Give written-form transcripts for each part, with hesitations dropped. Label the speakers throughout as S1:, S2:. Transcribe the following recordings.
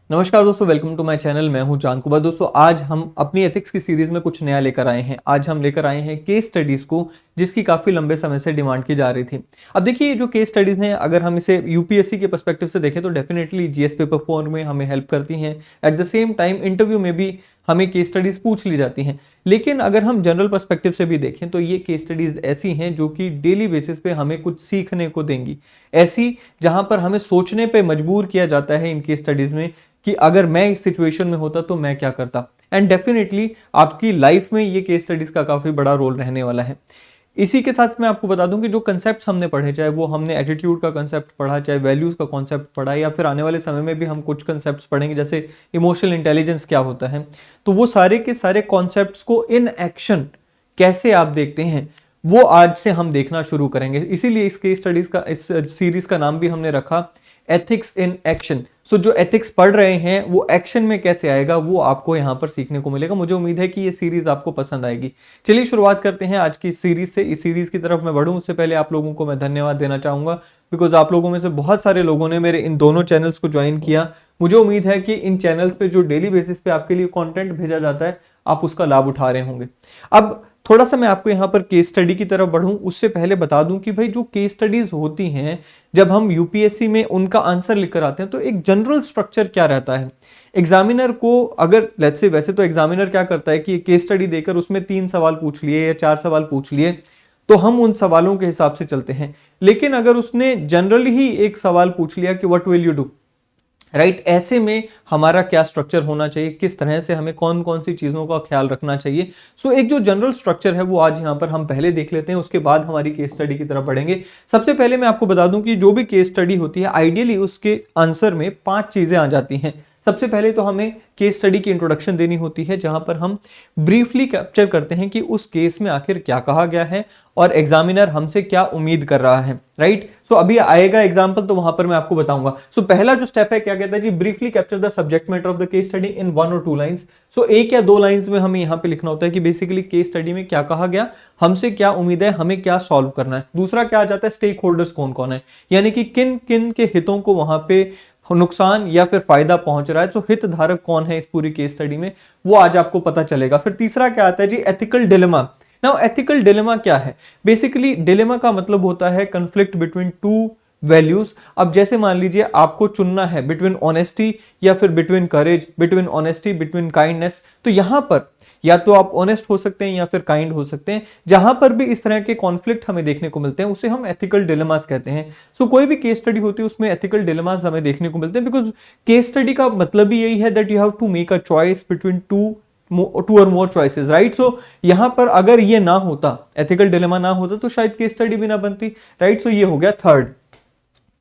S1: नमस्कार दोस्तों, welcome to my channel. मैं हूं जान कुमार। दोस्तों, आज हम अपनी एथिक्स की सीरीज में कुछ नया लेकर आए हैं। आज हम लेकर आए हैं केस स्टडीज को, जिसकी काफी लंबे समय से डिमांड की जा रही थी। अब देखिए, ये जो केस स्टडीज हैं, अगर हम इसे यूपीएससी के पर्सपेक्टिव से देखें तो डेफिनेटली जीएस पेपर 4 में हमें हेल्प करती हैं। At the same time interview में भी हमें केस स्टडीज पूछ ली जाती हैं। लेकिन अगर हम जनरल पर्सपेक्टिव से भी देखें तो ये केस स्टडीज ऐसी हैं जो कि डेली बेसिस पे हमें कुछ सीखने को देंगी। ऐसी जहां पर हमें सोचने पे मजबूर किया जाता है इन केस स्टडीज में कि अगर मैं इस सिचुएशन में होता तो मैं क्या करता। एंड डेफिनेटली आपकी लाइफ में ये केस स्टडीज का काफी बड़ा रोल रहने वाला है। इसी के साथ मैं आपको बता दूं कि जो कंसेप्ट हमने पढ़े, चाहे वो हमने एटीट्यूड का कंसेप्ट पढ़ा, चाहे वैल्यूज का कॉन्सेप्ट पढ़ा, या फिर आने वाले समय में भी हम कुछ कंसेप्ट्स पढ़ेंगे जैसे इमोशनल इंटेलिजेंस क्या होता है, तो वो सारे के सारे कॉन्सेप्ट्स को इन एक्शन कैसे आप देखते हैं वो आज से हम देखना शुरू करेंगे। इसीलिए इस केस स्टडीज का, इस सीरीज का नाम भी हमने रखा एथिक्स इन एक्शन। सो जो एथिक्स पढ़ रहे हैं वो एक्शन में कैसे आएगा वो आपको यहां पर सीखने को मिलेगा। मुझे उम्मीद है कि ये सीरीज आपको पसंद आएगी। चलिए शुरुआत करते हैं आज की सीरीज से। इस सीरीज की तरफ मैं बढ़ूं उससे पहले आप लोगों को मैं धन्यवाद देना चाहूंगा, बिकॉज आप लोगों में से बहुत सारे लोगों ने मेरे इन दोनों चैनल्स को ज्वाइन किया। मुझे उम्मीद है कि इन चैनल्स पे जो डेली बेसिस पे आपके लिए कंटेंट भेजा जाता है आप उसका लाभ उठा रहे होंगे। अब थोड़ा सा मैं आपको यहाँ पर केस स्टडी की तरफ बढ़ूं उससे पहले बता दूं कि भाई जो केस स्टडीज होती हैं, जब हम यूपीएससी में उनका आंसर लिखकर आते हैं तो एक जनरल स्ट्रक्चर क्या रहता है। एग्जामिनर को अगर लेट्स से, वैसे तो एग्जामिनर क्या करता है कि केस स्टडी देकर उसमें 3 सवाल पूछ लिए या 4 सवाल पूछ लिए तो हम उन सवालों के हिसाब से चलते हैं। लेकिन अगर उसने जनरली ही एक सवाल पूछ लिया कि what will you do, right, ऐसे में हमारा क्या स्ट्रक्चर होना चाहिए, किस तरह से हमें कौन कौन सी चीजों का ख्याल रखना चाहिए। सो एक जो जनरल स्ट्रक्चर है वो आज यहां पर हम पहले देख लेते हैं, उसके बाद हमारी केस स्टडी की तरफ बढ़ेंगे। सबसे पहले मैं आपको बता दूं कि जो भी केस स्टडी होती है आइडियली उसके आंसर में 5 चीजें आ जाती हैं। सबसे पहले तो हमें केस स्टडी की इंट्रोडक्शन देनी होती है, जहां पर हम ब्रीफली कैप्चर करते हैं कि उस केस में आखिर क्या कहा गया है और एग्जामिनर हमसे क्या उम्मीद कर रहा है। राइट, सो अभी आएगा एग्जांपल तो वहां पर मैं आपको बताऊंगा। सो पहला जो स्टेप है क्या कहता है जी, briefly capture the subject matter of the case study in 1 और 2 लाइंस। सो 1 या 2 लाइंस में हमें यहां पे लिखना होता है कि बेसिकली केस स्टडी में क्या कहा गया, हमसे क्या उम्मीद है, हमें क्या सॉल्व करना है। दूसरा क्या आ जाता है, स्टेक होल्डर्स कौन कौन है, यानी कि किन किन के हितों को वहां पे नुकसान या फिर फायदा पहुंच रहा है। तो हित धारक कौन है इस पूरी केस स्टडी में, वो आज आपको पता चलेगा। फिर तीसरा क्या आता है जी, ethical dilemma. Now ethical dilemma क्या है, बेसिकली डिलेमा का मतलब होता है कंफ्लिक्ट बिटवीन टू वैल्यूज। अब जैसे मान लीजिए आपको चुनना है बिटवीन ऑनेस्टी या फिर बिटवीन करेज, बिटवीन ऑनेस्टी बिटवीन काइंडनेस, तो यहां पर या तो आप ऑनेस्ट हो सकते हैं या फिर काइंड हो सकते हैं। जहां पर भी इस तरह के कॉन्फ्लिक्ट हमें देखने को मिलते हैं उसे हम एथिकल डिलेमास कहते हैं। सो कोई भी केस स्टडी होती है उसमें एथिकल डिलेमास हमें देखने को मिलते हैं, बिकॉज केस स्टडी का मतलब ही यही है that you have to make a choice between two और मोर चॉइसेस। राइट, सो यहां पर अगर ये ना होता, एथिकल डिलेमा ना होता, तो शायद केस स्टडी भी ना बनती। राइट, सो ये हो गया थर्ड।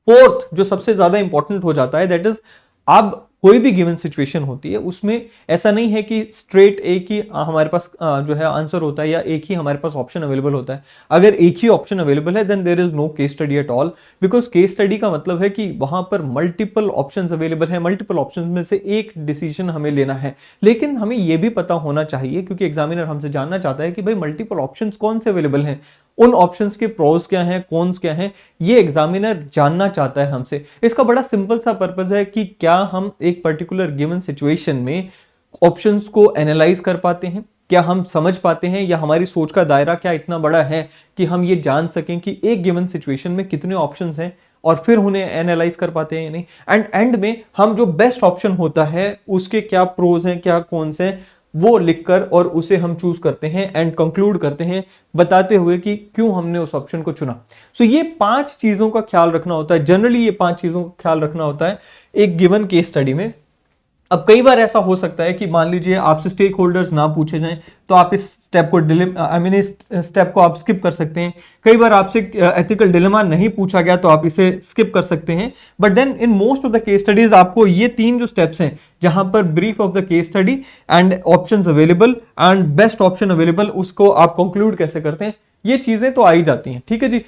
S1: फोर्थ जो सबसे ज्यादा इंपॉर्टेंट हो जाता है, दैट इज अब कोई भी गिवन सिचुएशन होती है उसमें ऐसा नहीं है कि स्ट्रेट एक ही हमारे पास जो है आंसर होता है या एक ही हमारे पास ऑप्शन अवेलेबल होता है। अगर एक ही ऑप्शन अवेलेबल है then there is no case study at all, because case study का मतलब है कि वहां पर मल्टीपल ऑप्शंस अवेलेबल है, मल्टीपल ऑप्शंस में से एक डिसीजन हमें लेना है। लेकिन हमें यह भी पता होना चाहिए, क्योंकि एग्जामिनर हमसे जानना चाहता है कि भाई मल्टीपल ऑप्शंस कौन से अवेलेबल हैं, उन ऑप्शंस के प्रोज क्या हैं, कॉन्स क्या हैं, ये एग्जामिनर जानना चाहता है हमसे। इसका बड़ा सिंपल सा पर्पस है कि क्या हम एक पर्टिकुलर गिवन सिचुएशन में ऑप्शंस को एनालाइज कर पाते हैं, क्या हम समझ पाते हैं, या हमारी सोच का दायरा क्या इतना बड़ा है कि हम ये जान सकें कि एक गिवन सिचुएशन में कितने ऑप्शंस हैं और फिर उन्हें एनालाइज कर पाते हैं या नहीं। एंड में हम जो बेस्ट ऑप्शन होता है उसके क्या प्रोज हैं, क्या कॉन्स हैं, वो लिखकर और उसे हम चूज करते हैं एंड कंक्लूड करते हैं बताते हुए कि क्यों हमने उस ऑप्शन को चुना। सो ये 5 चीजों का ख्याल रखना होता है, जनरली ये 5 चीजों का ख्याल रखना होता है एक गिवन केस स्टडी में। अब कई बार ऐसा हो सकता है कि मान लीजिए आपसे स्टेक होल्डर्स ना पूछे जाएं तो आप इस स्टेप को इस स्टेप को आप स्किप कर सकते हैं। कई बार आपसे एथिकल डिलेमा नहीं पूछा गया तो आप इसे स्किप कर सकते हैं। But then in most of the case studies आपको ये 3 जो स्टेप्स हैं, जहां पर brief of the case study and options available and best option available, उसको आप कंक्लूड कैसे करते हैं, ये चीजें तो आ ही जाती हैं। ठीक है जी,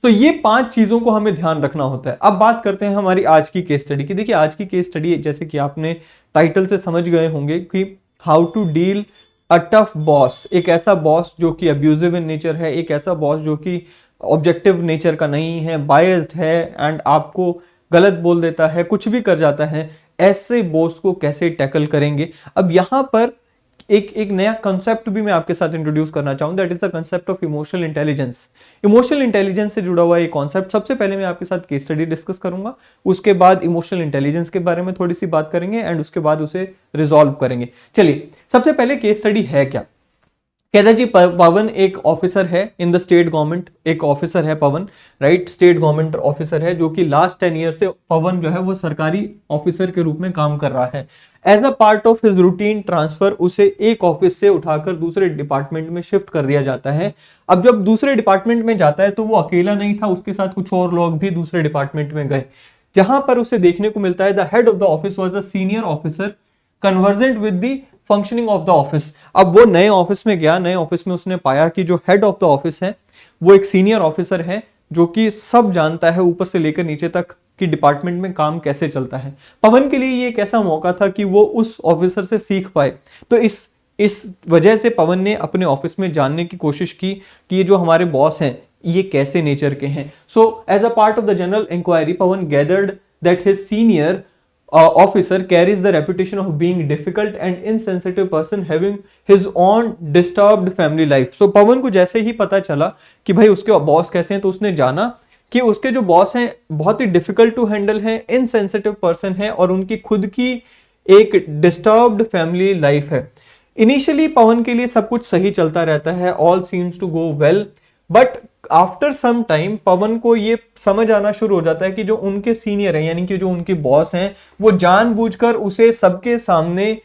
S1: तो ये 5 चीजों को हमें ध्यान रखना होता है। अब बात करते हैं हमारी आज की केस स्टडी की। देखिए आज की केस स्टडी जैसे कि आपने टाइटल से समझ गए होंगे कि how to deal a tough boss. एक ऐसा बॉस जो कि अब्यूजिव इन नेचर है, एक ऐसा बॉस जो कि ऑब्जेक्टिव नेचर का नहीं है, बायस्ड है एंड आपको गलत बोल देता है, कुछ भी कर जाता है, ऐसे बॉस को कैसे टैकल करेंगे। अब यहां पर एक नया कंसेप्ट भी मैं आपके साथ इंट्रोड्यूस करना चाहूँ, that is the concept of emotional intelligence. Emotional intelligence से जुड़ा हुआ ये कॉन्सेप्ट, सबसे पहले मैं आपके साथ केस स्टडी डिस्कस करूंगा, उसके बाद इमोशनल इंटेलिजेंस के बारे में थोड़ी सी बात करेंगे एंड उसके बाद उसे रिजॉल्व करेंगे। चलिए, सबसे पहले केस स्टडी है क्या। कहता जी पवन एक ऑफिसर है इन द स्टेट गवर्नमेंट, एक ऑफिसर है पवन, राइट, स्टेट गवर्नमेंट ऑफिसर है, जो कि लास्ट 10 ईयर से पवन जो है वो सरकारी ऑफिसर के रूप में काम कर रहा है। As a part of his routine transfer उसे एक ऑफिस से उठाकर दूसरे डिपार्टमेंट में शिफ्ट कर दिया जाता है। अब जब दूसरे डिपार्टमेंट में जाता है तो वो अकेला नहीं था, उसके साथ कुछ और लोग भी दूसरे डिपार्टमेंट में गए, जहां पर उसे देखने को मिलता है the head of the office was a senior officer convergent with the functioning of the office. अब वो नए ऑफिस में गया, नए ऑफिस में उसने पाया कि जो हेड ऑफ द ऑफिस है वो एक सीनियर ऑफिसर है, जो कि सब जानता है ऊपर से लेकर नीचे तक कि डिपार्टमेंट में काम कैसे चलता है। पवन के लिए ये एक ऐसा मौका था कि वो उस ऑफिसर से सीख पाए। तो इस वजह से पवन ने अपने ऑफिस में जानने की कोशिश की कि ये जो हमारे बॉस हैं ये कैसे नेचर के हैं। So as a part of the general inquiry Pawan gathered that his senior officer carries the reputation of being difficult and insensitive person having his own disturbed family life। so पवन को जैसे ही पता चला कि भाई उसके बॉस कैसे हैं, तो उसने जाना कि उसके जो बॉस हैं बहुत ही डिफिकल्ट टू हैंडल हैं, इनसेंसिटिव पर्सन है और उनकी खुद की एक डिस्टर्ब्ड फैमिली लाइफ है। इनिशियली पवन के लिए सब कुछ सही चलता रहता है, all seems to go well, but after some time Pavan को ये समझ आना शुरू हो जाता है कि जो उनके सीनियर हैं, यानी कि जो उनके बॉस हैं, वो जानबूझकर उसे सबके सामने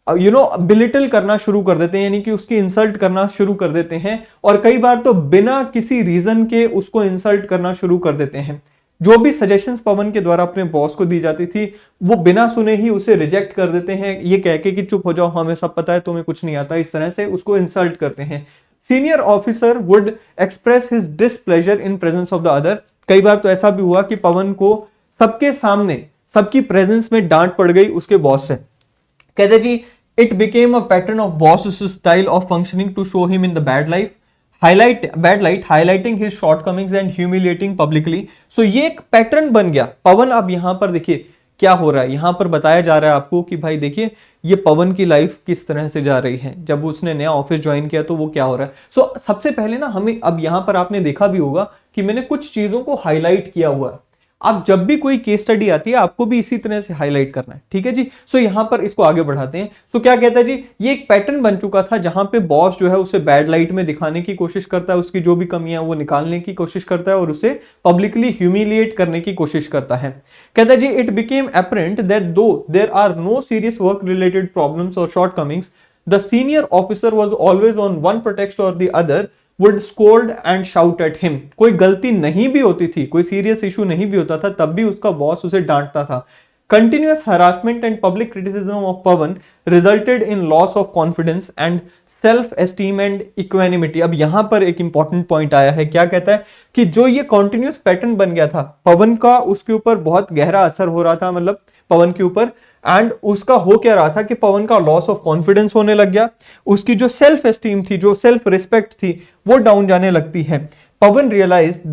S1: बिलिटल करना शुरू कर देते हैं, यानी कि उसकी इंसल्ट करना शुरू कर देते हैं, और कई बार तो बिना किसी रीजन के उसको इंसल्ट करना शुरू कर देते हैं। जो भी सजेशंस पवन के द्वारा अपने बॉस को दी जाती थी वो बिना सुने ही उसे रिजेक्ट कर देते हैं, ये कह के कि चुप हो जाओ, हमें सब पता है, तुम्हें कुछ नहीं आता, इस तरह से उसको इंसल्ट करते हैं। Senior officer would express his displeasure in presence of the other. कई बार तो ऐसा भी हुआ कि पवन को सबके सामने, सबकी प्रेजेंस में डांट पड़ गई उसके बॉस से। कहते जी it became a pattern of boss style of functioning to show him in the bad light highlighting his shortcomings and humiliating publicly. So ये एक पैटर्न बन गया। पवन, अब यहां पर देखिए क्या हो रहा है, यहां पर बताया जा रहा है आपको कि भाई देखिए ये पवन की लाइफ किस तरह से जा रही है। जब उसने नया ऑफिस ज्वाइन किया तो वो क्या हो रहा है। सो सबसे पहले ना हमें, अब यहां पर आपने देखा भी होगा कि मैंने कुछ चीजों को हाईलाइट किया हुआ है। आप जब भी कोई केस स्टडी आती है आपको भी इसी तरह से हाईलाइट करना है, ठीक है जी। सो यहां पर इसको आगे बढ़ाते हैं। सो क्या कहता है जी, ये एक पैटर्न बन चुका था जहां पे बॉस जो है उसे बैड लाइट में दिखाने की कोशिश करता है, उसकी जो भी कमियां वो निकालने की कोशिश करता है और उसे पब्लिकली ह्यूमिलिएट करने की कोशिश करता है। कहता है जी it became apparent that though there are no serious work related problems or shortcomings, the senior officer was always on one pretext or the other would scold and shout at him। कोई गलती नहीं भी होती थी, कोई serious issue नहीं भी होता था, तब भी उसका बॉस उसे डांटता था। Continuous harassment and public criticism of Pawan resulted in loss of confidence and self esteem and equanimity. अब यहां पर एक इंपॉर्टेंट पॉइंट आया है, क्या कहता है कि जो ये कॉन्टिन्यूस पैटर्न बन गया था पवन का, उसके ऊपर बहुत गहरा असर हो रहा था, मतलब पवन के ऊपर, एंड उसका हो क्या रहा था कि पवन का लॉस ऑफ कॉन्फिडेंस होने लग गया, उसकी जो सेल्फ एस्टीम थी, जो सेल्फ रिस्पेक्ट थी, वो डाउन जाने लगती है। पवन realized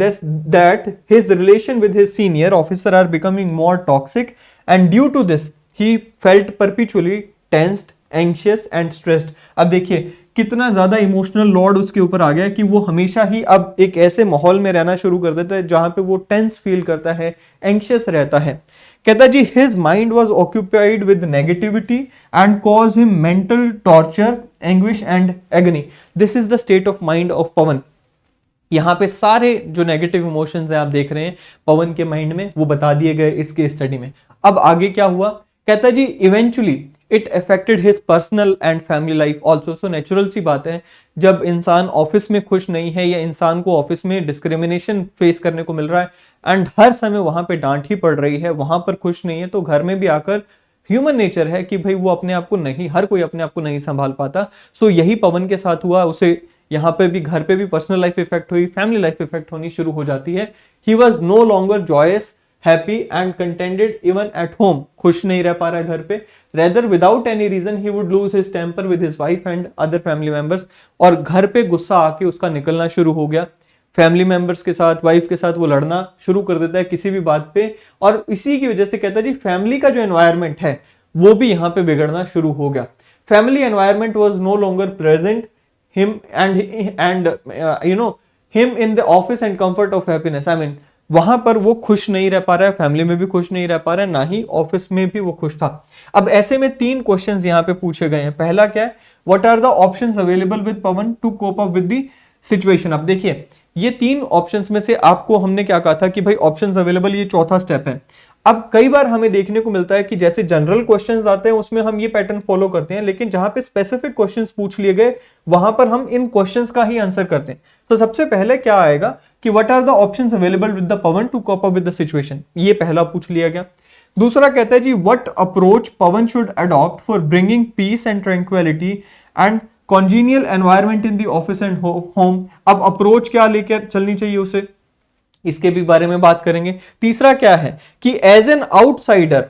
S1: that his relation with his senior officer are becoming more toxic and due to this he felt perpetually tensed, anxious and stressed। अब देखिए कितना ज्यादा इमोशनल लोड उसके ऊपर आ गया कि वो हमेशा ही अब एक ऐसे माहौल में रहना शुरू कर देता है जहां पे वो टेंस फील करता है, एंशियस रहता है। कहता जी his mind was occupied with negativity and caused him mental torture, anguish and agony। This is the state of mind of पवन। यहां पे सारे जो नेगेटिव इमोशंस हैं आप देख रहे हैं पवन के माइंड में, वो बता दिए गए इस केस स्टडी में। अब आगे क्या हुआ, कहता जी eventually it affected his personal and family life also. So natural सी बात है, जब इंसान ऑफिस में खुश नहीं है या इंसान को ऑफिस में डिस्क्रिमिनेशन फेस करने को मिल रहा है एंड हर समय वहां पे डांट ही पड़ रही है, वहां पर खुश नहीं है, तो घर में भी आकर ह्यूमन नेचर है कि भाई वो अपने आप को नहीं, हर कोई अपने आप को नहीं संभाल पाता। सो यही पवन के साथ हुआ, उसे यहाँ पे भी, घर पे भी पर्सनल लाइफ इफेक्ट हुई, फैमिली लाइफ इफेक्ट होनी शुरू हो जाती है। He was no longer joyous, happy and contented even at home. खुश नहीं रह पा रहा है घर पे, rather without any reason he would lose his temper with his wife and other family members. और घर पे गुस्सा आके उसका निकलना शुरू हो गया। फैमिली मेंबर्स के साथ, वाइफ के साथ वो लड़ना शुरू कर देता है किसी भी बात पे, और इसी की वजह से कहता है जी फैमिली का जो एनवायरनमेंट है वो भी यहाँ पे बिगड़ना शुरू हो गया। Family environment was no longer present him and you know him in the office and comfort of happiness. I mean वहां पर वो खुश नहीं रह पा रहा है, फैमिली में भी खुश नहीं रह पा रहा है, ना ही ऑफिस में भी वो खुश था। अब ऐसे में 3 क्वेश्चंस यहाँ पे पूछे गए हैं। पहला क्या है, what are the options available with Pawan to cope up with the situation. अब देखिए ये 3 ऑप्शंस में से आपको हमने क्या कहा था कि भाई ऑप्शंस अवेलेबल, ये चौथा स्टेप है। अब कई बार हमें देखने को मिलता है कि जैसे जनरल क्वेश्चंस आते हैं उसमें हम ये पैटर्न फॉलो करते हैं, लेकिन जहां पे स्पेसिफिक क्वेश्चंस पूछ लिए गए वहां पर हम इन क्वेश्चंस का ही आंसर करते हैं। तो सबसे पहले क्या आएगा कि what are the options available with the Pavan to cope up with the situation, ये पहला पूछ लिया गया। दूसरा कहता है जी what approach Pavan should adopt for bringing peace and tranquility and congenial environment in the office and home. अब अप्रोच क्या लेकर चलनी चाहिए उसे, इसके भी बारे में बात करेंगे। तीसरा क्या है कि एज एन आउटसाइडर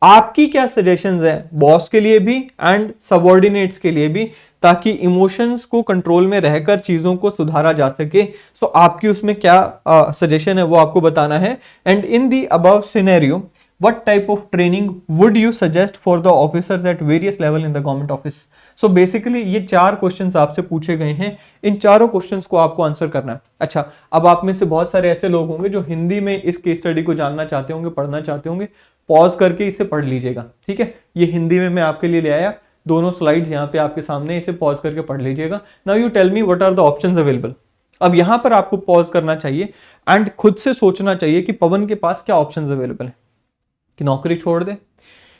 S1: आपकी क्या सजेशंस हैं बॉस के लिए भी एंड सबऑर्डिनेट्स के लिए भी, ताकि इमोशंस को कंट्रोल में रहकर चीजों को सुधारा जा सके। सो आपकी उसमें क्या सजेशन है वो आपको बताना है। And in the above scenario what type of training would you suggest for the officers at various level in the government office। so basically ये 4 क्वेश्चंस आपसे पूछे गए हैं, इन चारों क्वेश्चंस को आपको आंसर करना है। अच्छा, अब आप में से बहुत सारे ऐसे लोग होंगे जो हिंदी में इस केस स्टडी को जानना चाहते होंगे, पढ़ना चाहते होंगे, पॉज करके इसे पढ़ लीजिएगा, ठीक है। ये हिंदी में मैं आपके लिए ले आया, दोनों स्लाइड्स यहाँ पे आपके सामने, इसे पॉज करके पढ़ लीजिएगा। Now you tell me what are the options available. अब यहां पर आपको पॉज करना चाहिए एंड खुद से सोचना चाहिए कि पवन के पास क्या ऑप्शंस अवेलेबल है, कि नौकरी छोड़ दे,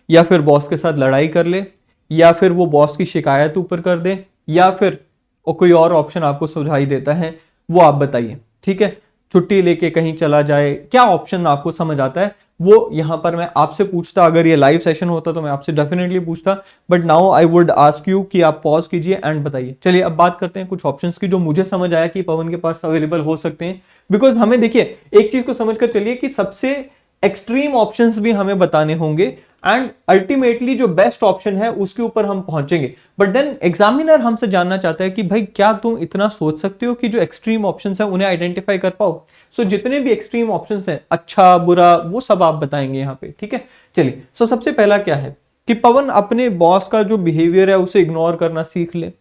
S1: या फिर बॉस के साथ लड़ाई कर ले, या फिर वो बॉस की शिकायत ऊपर कर दे, या फिर कोई और ऑप्शन आपको सुझाई देता है, वो आप बताइए, ठीक है। छुट्टी लेके कहीं चला जाए, क्या ऑप्शन आपको समझ आता है वो यहां पर मैं आपसे पूछता। अगर ये लाइव सेशन होता तो मैं आपसे डेफिनेटली पूछता, but now I would ask you कि आप पॉज कीजिए एंड बताइए। चलिए अब बात करते हैं कुछ ऑप्शंस की जो मुझे समझ आया कि पवन के पास अवेलेबल हो सकते हैं। बिकॉज हमें देखिए एक चीज को समझकर चलिए कि सबसे एक्सट्रीम ऑप्शंस भी हमें बताने होंगे एंड अल्टीमेटली जो बेस्ट ऑप्शन है उसके ऊपर हम पहुंचेंगे। बट देन एग्जामिनर हमसे जानना चाहता है कि भाई क्या तुम इतना सोच सकते हो कि जो एक्सट्रीम ऑप्शंस है उन्हें आइडेंटिफाई कर पाओ। सो जितने भी एक्सट्रीम ऑप्शंस हैं, अच्छा बुरा, वो सब आप बताएंगे यहाँ पे, ठीक है। चलिए, सो सबसे पहला क्या है कि पवन अपने बॉस का जो बिहेवियर है उसे इग्नोर करना सीख ले।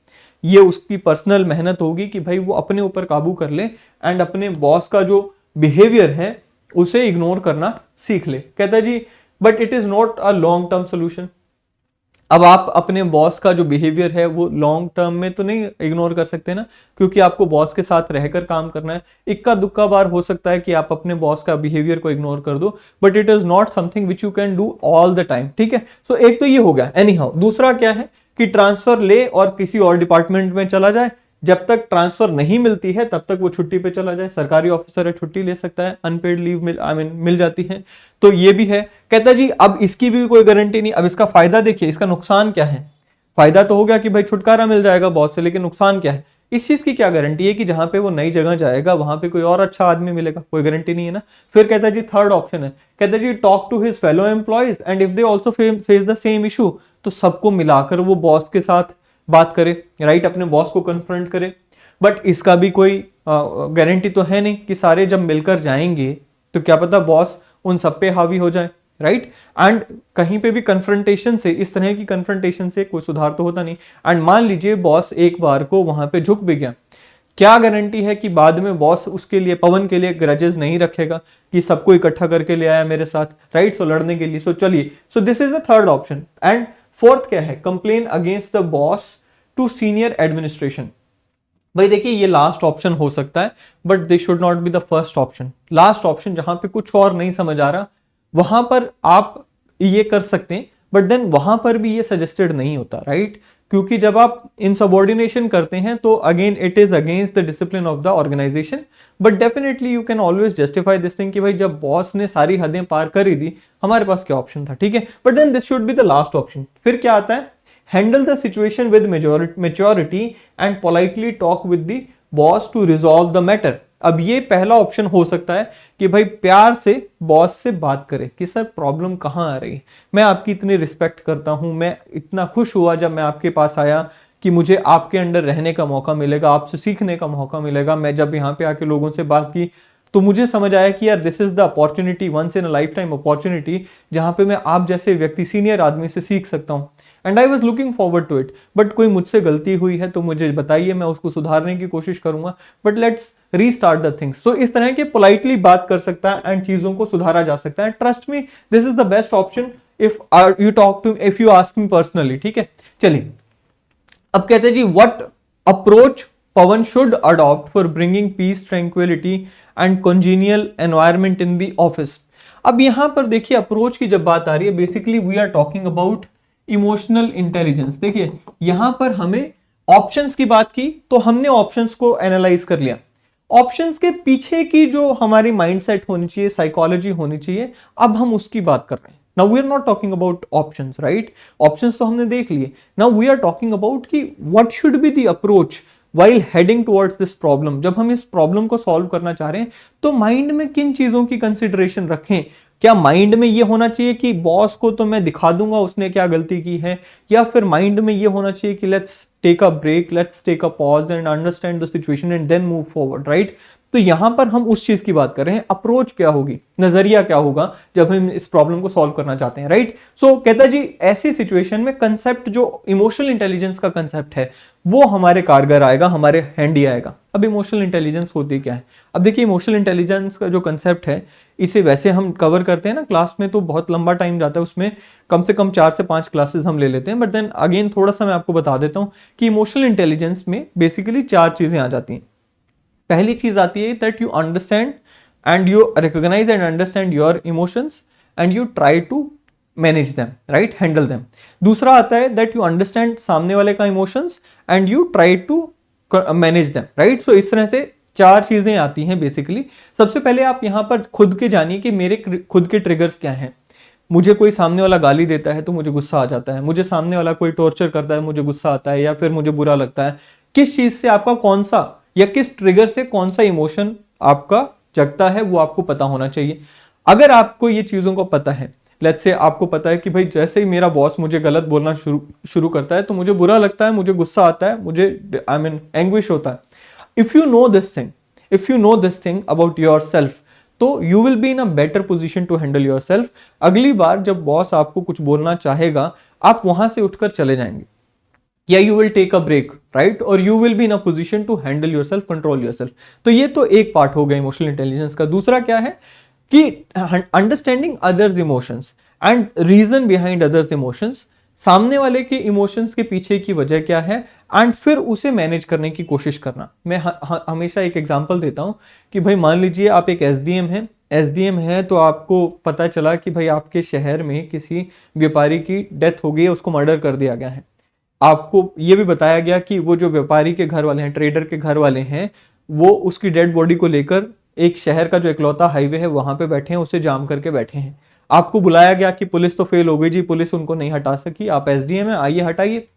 S1: ये उसकी पर्सनल मेहनत होगी कि भाई वो अपने ऊपर काबू कर ले एंड अपने बॉस का जो बिहेवियर है उसे इग्नोर करना सीख ले। कहता है जी but it is not a long term solution. अब आप अपने बॉस का जो बिहेवियर है वो लॉन्ग टर्म में तो नहीं इग्नोर कर सकते ना, क्योंकि आपको बॉस के साथ रहकर काम करना है। इक्का दुक्का बार हो सकता है कि आप अपने बॉस का बिहेवियर को इग्नोर कर दो, but it is not something which you can do all the time, ठीक है। सो एक तो ये हो गया एनी हाउ। दूसरा क्या है कि ट्रांसफर ले और किसी और डिपार्टमेंट में चला जाए, जब तक ट्रांसफर नहीं मिलती है तब तक वो छुट्टी पे चला जाए। सरकारी ऑफिसर है, छुट्टी ले सकता है, अनपेड लीव मिल जाती है, तो ये भी है। कहता जी अब इसकी भी कोई गारंटी नहीं। अब इसका फायदा देखिए, इसका नुकसान क्या है। फायदा तो हो गया कि भाई छुटकारा मिल जाएगा बॉस से, लेकिन नुकसान क्या है, इस चीज की क्या गारंटी है कि जहां पे वो नई जगह जाएगा वहां पे कोई और अच्छा आदमी मिलेगा, कोई गारंटी नहीं है ना। फिर कहता है जी थर्ड ऑप्शन है, कहता है जी talk to his fellow employees and if they also face the same issue, तो सबको मिलाकर वो बॉस के साथ बात करे, राइट, अपने बॉस को कन्फ्रंट करे। बट इसका भी कोई गारंटी तो है नहीं कि सारे जब मिलकर जाएंगे तो क्या पता बॉस उन सब पे हावी हो जाए, राइट। एंड कहीं पे भी कन्फ्रंटेशन से, इस तरह की कन्फ्रंटेशन से कोई सुधार तो होता नहीं। एंड मान लीजिए बॉस एक बार को वहां पे झुक भी गया, क्या गारंटी है कि बाद में बॉस उसके लिए, पवन के लिए ग्रजेस नहीं रखेगा कि सबको इकट्ठा करके ले आया मेरे साथ, राइट, सो लड़ने के लिए। सो चलिए, so this is the third option. And fourth क्या है, complain against the boss to senior administration. भाई देखिए ये लास्ट ऑप्शन हो सकता है, but this should not be the first option. Last option जहां पे कुछ और नहीं समझ आ रहा वहां पर आप ये कर सकते हैं, बट देन वहां पर भी ये सजेस्टेड नहीं होता, राइट, क्योंकि जब आप इनसबऑर्डिनेशन करते हैं तो again it is against the discipline of the organisation. But definitely you can always justify this thing कि भाई जब बॉस ने सारी हदें पार कर ही दी, हमारे पास क्या ऑप्शन था, ठीक है। But then this should be the last option. फिर क्या आता है, handle the situation with maturity and politely talk with the boss to resolve the matter। अब ये पहला ऑप्शन हो सकता है कि भाई प्यार से बॉस से बात करें कि सर प्रॉब्लम कहाँ आ रही है, मैं आपकी इतनी रिस्पेक्ट करता हूं, मैं इतना खुश हुआ जब मैं आपके पास आया कि मुझे आपके अंडर रहने का मौका मिलेगा, आपसे सीखने का मौका मिलेगा। मैं जब यहाँ पे आके लोगों से बात की तो मुझे समझ आया कि यार this is the opportunity, once in a lifetime opportunity, जहां पे मैं आप जैसे व्यक्ति, सीनियर आदमी से सीख सकता हूं। And I was looking forward to it. But कोई मुझसे गलती हुई है तो मुझे बताइए, मैं उसको सुधारने की कोशिश करूंगा, but let's restart the things. तो इस तरह के पोलाइटली बात कर सकता है एंड चीजों को सुधारा जा सकता है। Trust me, this is the best option if you talk to, if you ask me personally. ठीक है, चलिए अब कहते हैं जी, what approach Pavan should adopt for bringing peace, tranquility and congenial environment in the office. अब यहां पर देखिए अप्रोच की जब बात आ रही है, basically we are talking about emotional intelligence. देखिए यहां पर हमें ऑप्शंस की बात की तो हमने ऑप्शंस को एनालाइज कर लिया, ऑप्शंस के पीछे की जो हमारी माइंडसेट होनी चाहिए, साइकोलॉजी होनी चाहिए, अब हम उसकी बात कर रहे हैं। Now we are not talking about options, right? Options तो हमने देख लिए। Now we are talking about कि what should be the approach while heading towards this problem। जब हम इस प्रॉब्लम को सॉल्व करना चाह रहे हैं तो माइंड में किन चीजों की कंसिडरेशन रखें? क्या माइंड में ये होना चाहिए कि बॉस को तो मैं दिखा दूंगा उसने क्या गलती की है, या फिर माइंड में ये होना चाहिए कि let's take a break, let's take a pause and understand the situation and then move forward, right? तो यहां पर हम उस चीज की बात कर रहे हैं, अप्रोच क्या होगी, नजरिया क्या होगा जब हम इस प्रॉब्लम को सॉल्व करना चाहते हैं, राइट? सो कहता जी ऐसी सिचुएशन में कंसेप्ट जो इमोशनल इंटेलिजेंस का कंसेप्ट है वो हमारे कारगर आएगा, हमारे हैंडी आएगा। अब इमोशनल इंटेलिजेंस होती क्या है? अब देखिए इमोशनल इंटेलिजेंस का जो कंसेप्ट है, इसे वैसे हम कवर करते हैं ना क्लास में तो बहुत लंबा टाइम जाता है, उसमें कम से कम 4 से 5 क्लासेस हम ले लेते हैं। बट देन अगेन थोड़ा सा मैं आपको बता देता हूं कि इमोशनल इंटेलिजेंस में बेसिकली 4 चीजें आ जाती हैं। पहली चीज आती है that you understand and you recognise and understand your emotions and you try to manage them, right, handle them. दूसरा आता है दैट यू अंडरस्टैंड सामने वाले का emotions and you try to manage them, right? So इस तरह से 4 चीजें आती हैं बेसिकली। सबसे पहले आप यहां पर खुद के जानिए कि मेरे खुद के ट्रिगर्स क्या हैं। मुझे कोई सामने वाला गाली देता है तो मुझे गुस्सा आ जाता है, मुझे सामने वाला कोई टॉर्चर करता है मुझे गुस्सा आता है, या फिर मुझे बुरा लगता है। किस चीज से आपका कौन सा या किस ट्रिगर से कौन सा इमोशन आपका जगता है वो आपको पता होना चाहिए। अगर आपको ये चीजों को पता है, लेट्स से आपको पता है कि भाई जैसे ही मेरा बॉस मुझे गलत बोलना शुरू करता है तो मुझे बुरा लगता है, मुझे गुस्सा आता है, मुझे आई मीन एंग्विश होता है। If you know this thing about yourself, तो you will be in a better position to handle yourself. अगली बार जब बॉस आपको कुछ बोलना चाहेगा आप वहां से उठकर चले जाएंगे, या you will take a break, right? और you will be in a position to handle yourself, control yourself. तो ये तो एक पार्ट हो गया इमोशनल इंटेलिजेंस का। दूसरा क्या है कि understanding others emotions and reason behind others emotions, सामने वाले के इमोशंस के पीछे की वजह क्या है एंड फिर उसे मैनेज करने की कोशिश करना। मैं हमेशा एक एग्जांपल देता हूं कि भाई मान लीजिए आप एक एसडीएम है तो आपको पता चला कि भाई आपके शहर में किसी व्यापारी की डेथ हो गई है, उसको मर्डर कर दिया गया है। आपको यह भी बताया गया कि वो जो व्यापारी के घर वाले हैं, ट्रेडर के घर वाले हैं, वो उसकी डेड बॉडी को लेकर एक शहर का जो इकलौता हाईवे है वहां पे बैठे हैं, उसे जाम करके बैठे हैं। आपको बुलाया गया कि पुलिस तो फेल हो गई जी, पुलिस उनको नहीं हटा सकी, आप एसडीएम है, आइए हटाइए।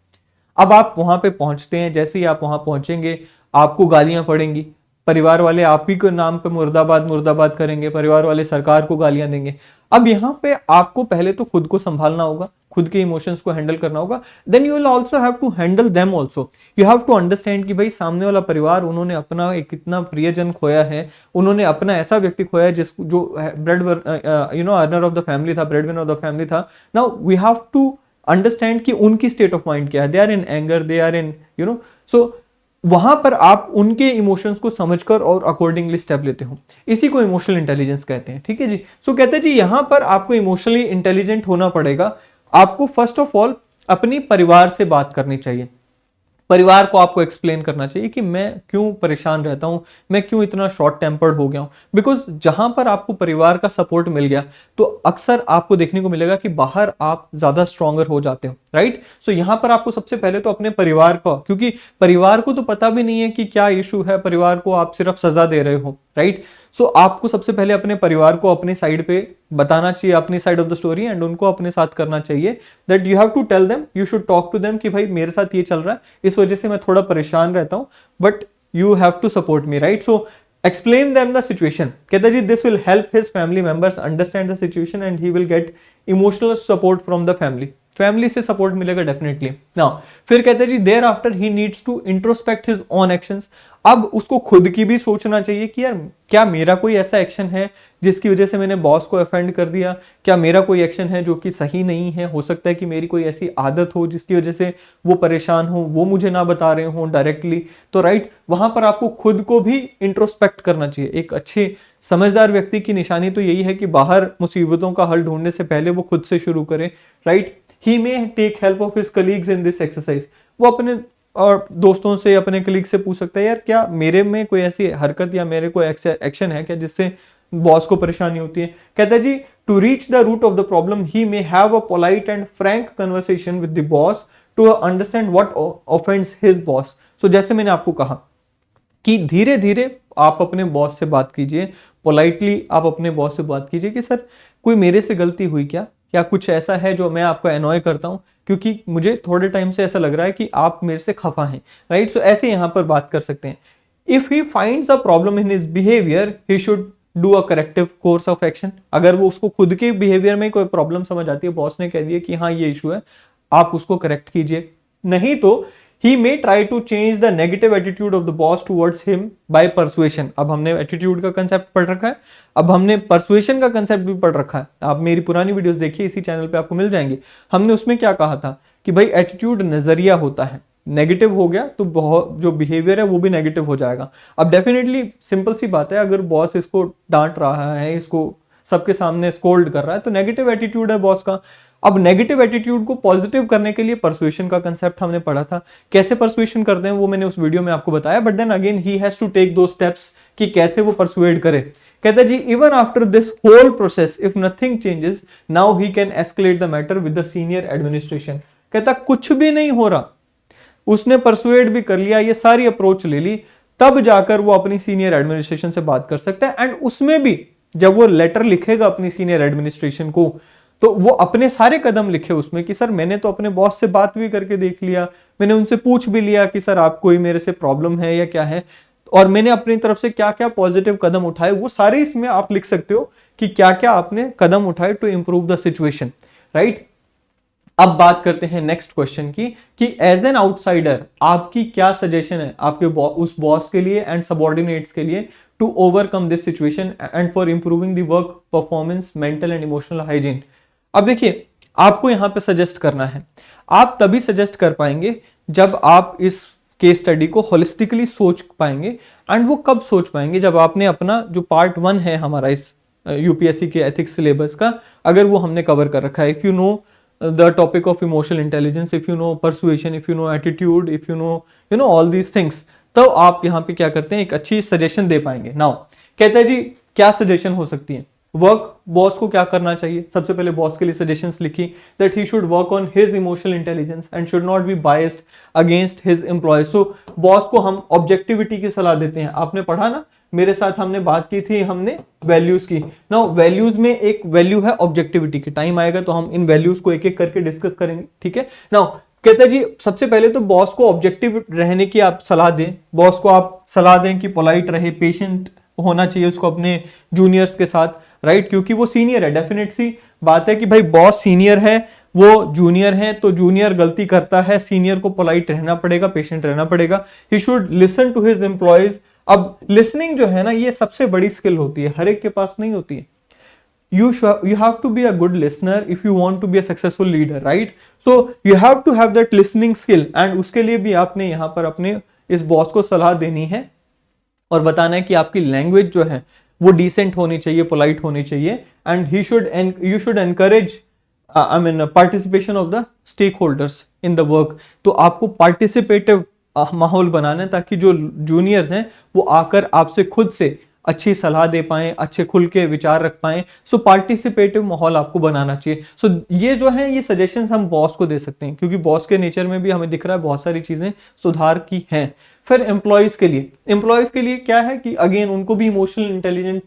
S1: अब आप वहां पे पहुंचते हैं, जैसे ही आप वहां पहुंचेंगे आपको गालियां पड़ेंगी, परिवार वाले आप ही के नाम पे मुर्दाबाद मुर्दाबाद करेंगे, परिवार वाले सरकार को गालियां देंगे। अब यहां पे आपको पहले तो खुद को संभालना होगा, खुद के इमोशंस को हैंडल करना होगा। Then you will also have to handle them also. You have to understand कि भाई सामने वाला परिवार, उन्होंने अपना एक कितना प्रियजन खोया है, उन्होंने अपना ऐसा व्यक्ति खोया है जिस जो bread earner of the family था, bread winner of the family था। Now we have to understand कि उनकी स्टेट ऑफ माइंड क्या है, they are in anger, they are in so वहां पर आप उनके इमोशंस को समझकर और अकॉर्डिंगली स्टेप लेते हो, इसी को इमोशनल इंटेलिजेंस कहते हैं। ठीक है जी। सो कहते हैं जी यहां पर आपको इमोशनली इंटेलिजेंट होना पड़ेगा। आपको फर्स्ट ऑफ ऑल अपनी परिवार से बात करनी चाहिए, परिवार को आपको एक्सप्लेन करना चाहिए कि मैं क्यों परेशान रहता हूं, मैं क्यों इतना शॉर्ट टेम्पर्ड हो गया हूं। बिकॉज जहां पर आपको परिवार का सपोर्ट मिल गया तो अक्सर आपको देखने को मिलेगा कि बाहर आप ज्यादा स्ट्रॉन्गर हो जाते हो, राइट? सो यहां पर आपको सबसे पहले तो अपने परिवार को, क्योंकि परिवार को तो पता भी नहीं है कि क्या इशू है, परिवार को आप सिर्फ सजा दे रहे हो, राइट? सो आपको सबसे पहले अपने परिवार को अपने साइड पे बताना चाहिए, अपनी साइड ऑफ द स्टोरी, एंड उनको अपने साथ करना चाहिए। That you have to tell them, you should talk to them कि भाई मेरे साथ ये चल रहा है, इस वजह से मैं थोड़ा परेशान रहता हूं, but you have to support me, right? So explain them the situation. कहता जी this will help his family members understand the situation and he will get emotional support from the family. Family से support मिलेगा definitely. Now फिर कहते हैं जी thereafter he needs to introspect his own actions. अब उसको खुद की भी सोचना चाहिए कि यार क्या मेरा कोई ऐसा एक्शन है जिसकी वजह से मैंने बॉस को ऑफेंड कर दिया, क्या मेरा कोई एक्शन है जो कि सही नहीं है, हो सकता है कि मेरी कोई ऐसी आदत हो जिसकी वजह से वो परेशान हो, वो मुझे ना बता रहे हो डायरेक्टली, तो राइट वहां पर आपको खुद को भी इंट्रोस्पेक्ट करना चाहिए। एक अच्छे समझदार व्यक्ति की निशानी तो यही है कि बाहर मुसीबतों का हल ढूंढने से पहले वो खुद से शुरू करे, right. He may take help of his colleagues in this exercise. वो अपने और दोस्तों से, अपने कलीग से पूछ सकता है यार क्या मेरे में कोई ऐसी हरकत या मेरे कोई एक्शन है क्या जिससे बॉस को परेशानी होती है। कहता है जी to reach the root of the problem he may have a polite and frank conversation with the boss to understand what offends his boss. So जैसे मैंने आपको कहा कि धीरे धीरे आप अपने बॉस से बात कीजिए, पोलाइटली आप अपने बॉस से बात कीजिए कि सर कोई मेरे से गलती हुई क्या कुछ ऐसा है जो मैं आपको एनॉय करता हूं, क्योंकि मुझे थोड़े टाइम से ऐसा लग रहा है कि आप मेरे से खफा हैं, राइट। सो ऐसे यहां पर बात कर सकते हैं। If he finds a problem in his behaviour he should do a corrective course of action. अगर वो उसको खुद के बिहेवियर में कोई प्रॉब्लम समझ आती है, बॉस ने कह दिया कि हाँ ये इशू है, आप उसको करेक्ट कीजिए। नहीं तो he may try to change the negative attitude of the boss towards him by persuasion। अब हमने attitude का कंसेप्ट पढ़ रखा है, अब हमने persuasion का कंसेप्ट भी पढ़ रखा है। आप मेरी पुरानी वीडियोस देखिए, इसी चैनल पे आपको मिल जाएंगे। हमने उसमें क्या कहा था कि भाई एटीट्यूड नजरिया होता है, नेगेटिव हो गया तो बहुत जो बिहेवियर है वो भी नेगेटिव हो जाएगा। अब डेफिनेटली सिंपल सी बात है, अगर बॉस इसको डांट रहा है, इसको सबके सामने स्कोल्ड कर रहा है, तो नेगेटिव एटीट्यूड है बॉस का। अब नेगेटिव एटीट्यूड को पॉजिटिव करने के लिए परसुएशन का कंसेप्ट हमने पढ़ा था। कैसे परसुएशन करते हैं वो मैंने उस वीडियो में आपको बताया, but then again he has to take two steps कि कैसे वो परसुएड करे। कहता है जी even after this whole process if nothing changes now he can escalate the matter with the senior administration. कहता कुछ भी नहीं हो रहा, उसने परसुएड भी कर लिया, ये सारी अप्रोच ले ली, तब जाकर वो अपनी सीनियर एडमिनिस्ट्रेशन से बात कर सकता है। एंड उसमें भी जब वो लेटर लिखेगा अपनी सीनियर एडमिनिस्ट्रेशन को, तो वो अपने सारे कदम लिखे उसमें कि सर मैंने तो अपने बॉस से बात भी करके देख लिया, मैंने उनसे पूछ भी लिया कि सर आप कोई मेरे से प्रॉब्लम है या क्या है, और मैंने अपनी तरफ से क्या क्या पॉजिटिव कदम उठाए, वो सारे इसमें आप लिख सकते हो कि क्या क्या आपने कदम उठाए to improve the situation, right. अब बात करते हैं नेक्स्ट क्वेश्चन की कि एज एन आउटसाइडर आपकी क्या सजेशन है आपके उस बॉस के लिए एंड सबऑर्डिनेट्स के लिए to overcome this situation and for improving the work performance, mental and emotional hygiene. अब देखिए आपको यहां पे सजेस्ट करना है, आप तभी सजेस्ट कर पाएंगे जब आप इस केस स्टडी को होलिस्टिकली सोच पाएंगे। एंड वो कब सोच पाएंगे, जब आपने अपना जो पार्ट 1 है हमारा इस यूपीएससी के एथिक्स सिलेबस का, अगर वो हमने कवर कर रखा है। If you no the topic of emotional intelligence, if you know persuasion, if you know attitude, if you know all these things, तो आप यहाँ पे क्या करते हैं एक अच्छी सजेशन दे पाएंगे। नाउ कहता है जी क्या सजेशन हो सकती है, वर्क बॉस को क्या करना चाहिए। सबसे पहले बॉस के लिए सजेशंस लिखी that he should work on his emotional intelligence and should not be biased against his employee. So boss को हम ऑब्जेक्टिविटी की सलाह देते हैं। आपने पढ़ा ना, मेरे साथ हमने बात की थी, हमने वैल्यूज की। नाउ वैल्यूज में एक वैल्यू है ऑब्जेक्टिविटी की, टाइम आएगा तो हम इन वैल्यूज को एक एक करके डिस्कस करेंगे, ठीक है। नाउ कहते हैं जी सबसे पहले तो बॉस को ऑब्जेक्टिव रहने की आप सलाह दें। बॉस को आप सलाह दें कि पोलाइट रहे, पेशेंट होना चाहिए उसको अपने जूनियर्स के साथ, राइट, क्योंकि वो सीनियर है। डेफिनेट सी बात है कि भाई बॉस सीनियर है, वो जूनियर है, तो जूनियर गलती करता है, सीनियर को पोलाइट रहना पड़ेगा, पेशेंट रहना पड़ेगा। He should listen to his employees. अब लिसनिंग जो है ना, ये सबसे बड़ी स्किल होती है, हर एक के पास नहीं होती है। you have to be a good listener if you want to be a successful leader, right? So you have to have that listening skill, and उसके लिए भी आपने यहाँ पर अपने इस बॉस को सलाह देनी है और बताना है कि आपकी लैंग्वेज जो है वो डिसेंट होनी चाहिए, पोलाइट होनी चाहिए। And you should encourage participation of the stakeholders in the work. तो आपको पार्टिसिपेटिव माहौल बनाना है ताकि जो जूनियर्स हैं वो आकर आपसे खुद से अच्छी सलाह दे पाएं, अच्छे खुल के विचार रख पाएं। सो पार्टिसिपेटिव माहौल आपको बनाना चाहिए। सो ये जो है ये सजेशंस हम बॉस को दे सकते हैं, क्योंकि बॉस के नेचर में भी हमें दिख रहा है बहुत सारी चीजें सुधार की हैं। फिर एम्प्लॉयज के लिए क्या है कि अगेन उनको भी इमोशनल इंटेलिजेंट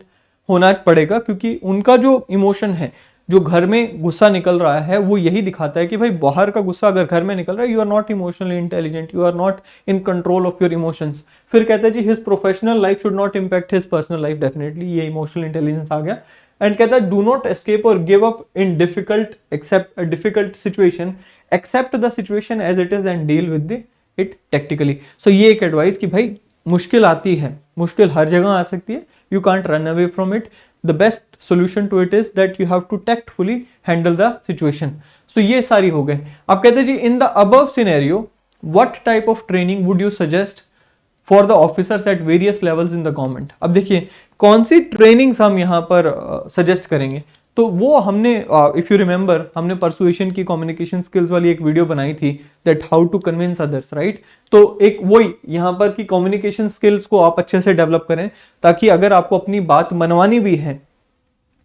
S1: होना पड़ेगा, क्योंकि उनका जो इमोशन है, जो घर में गुस्सा निकल रहा है, वो यही दिखाता है कि भाई बाहर का गुस्सा अगर घर में निकल रहा है, you are not emotionally intelligent, you are not in control of your emotions. फिर कहता है जी his professional life should not impact his personal life. Definitely ये इमोशनल इंटेलिजेंस आ गया। एंड कहता है do not escape or give up in difficult situation, accept the situation as it is and deal with it tactically. So ये एक advice कि भाई मुश्किल आती है, मुश्किल हर जगह आ सकती है, you can't run away from it, the best solution to it is that you have to tactfully handle the situation. So ये सारी हो गए। अब कहते हैं जी in the above scenario what type of training would you suggest for the officers at various levels in the government. अब देखिए कौन सी ट्रेनिंग्स हम यहाँ पर सजेस्ट करेंगे, तो वो हमने इफ यू रिमेंबर हमने परसुएशन की कम्युनिकेशन स्किल्स वाली एक वीडियो बनाई थी, that how to convince others, right. तो एक वही यहाँ पर की कम्युनिकेशन स्किल्स को आप अच्छे से डेवलप करें, ताकि अगर आपको अपनी बात मनवानी भी है,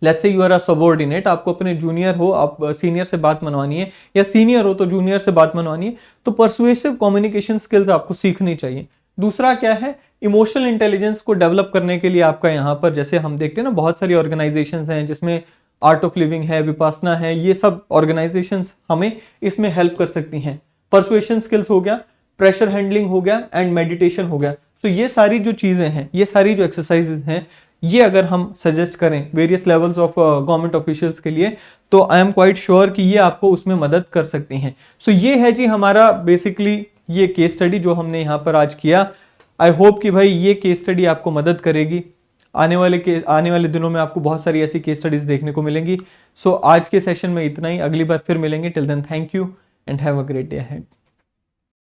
S1: let's say you are a subordinate, आपको अपने जूनियर हो, आप सीनियर से बात मनवानी है, या सीनियर हो तो जूनियर से बात मनवानी है, तो परसुएसिव कम्युनिकेशन स्किल्स आपको सीखनी चाहिए। दूसरा क्या है, इमोशनल इंटेलिजेंस को डेवलप करने के लिए आपका यहाँ पर जैसे हम देखते हैं ना बहुत सारी ऑर्गेनाइजेशंस हैं जिसमें आर्ट ऑफ लिविंग है, विपासना है, ये सब ऑर्गेनाइजेशंस हमें इसमें हेल्प कर सकती हैं। परसुएशन स्किल्स हो गया, प्रेशर हैंडलिंग हो गया एंड मेडिटेशन हो गया। तो ये सारी जो चीजें हैं, ये सारी जो एक्सरसाइजेज हैं, ये अगर हम सजेस्ट करें various levels of government officials के लिए, तो आई एम क्वाइट श्योर कि ये आपको उसमें मदद कर सकती हैं। सो ये है जी हमारा बेसिकली ये केस स्टडी जो हमने यहाँ पर आज किया। आई होप कि भाई ये केस स्टडी आपको मदद करेगी। आने वाले दिनों में आपको बहुत सारी ऐसी केस स्टडीज देखने को मिलेंगी। सो आज के सेशन में इतना ही, अगली बार फिर मिलेंगे। Till then thank you and have a great day ahead.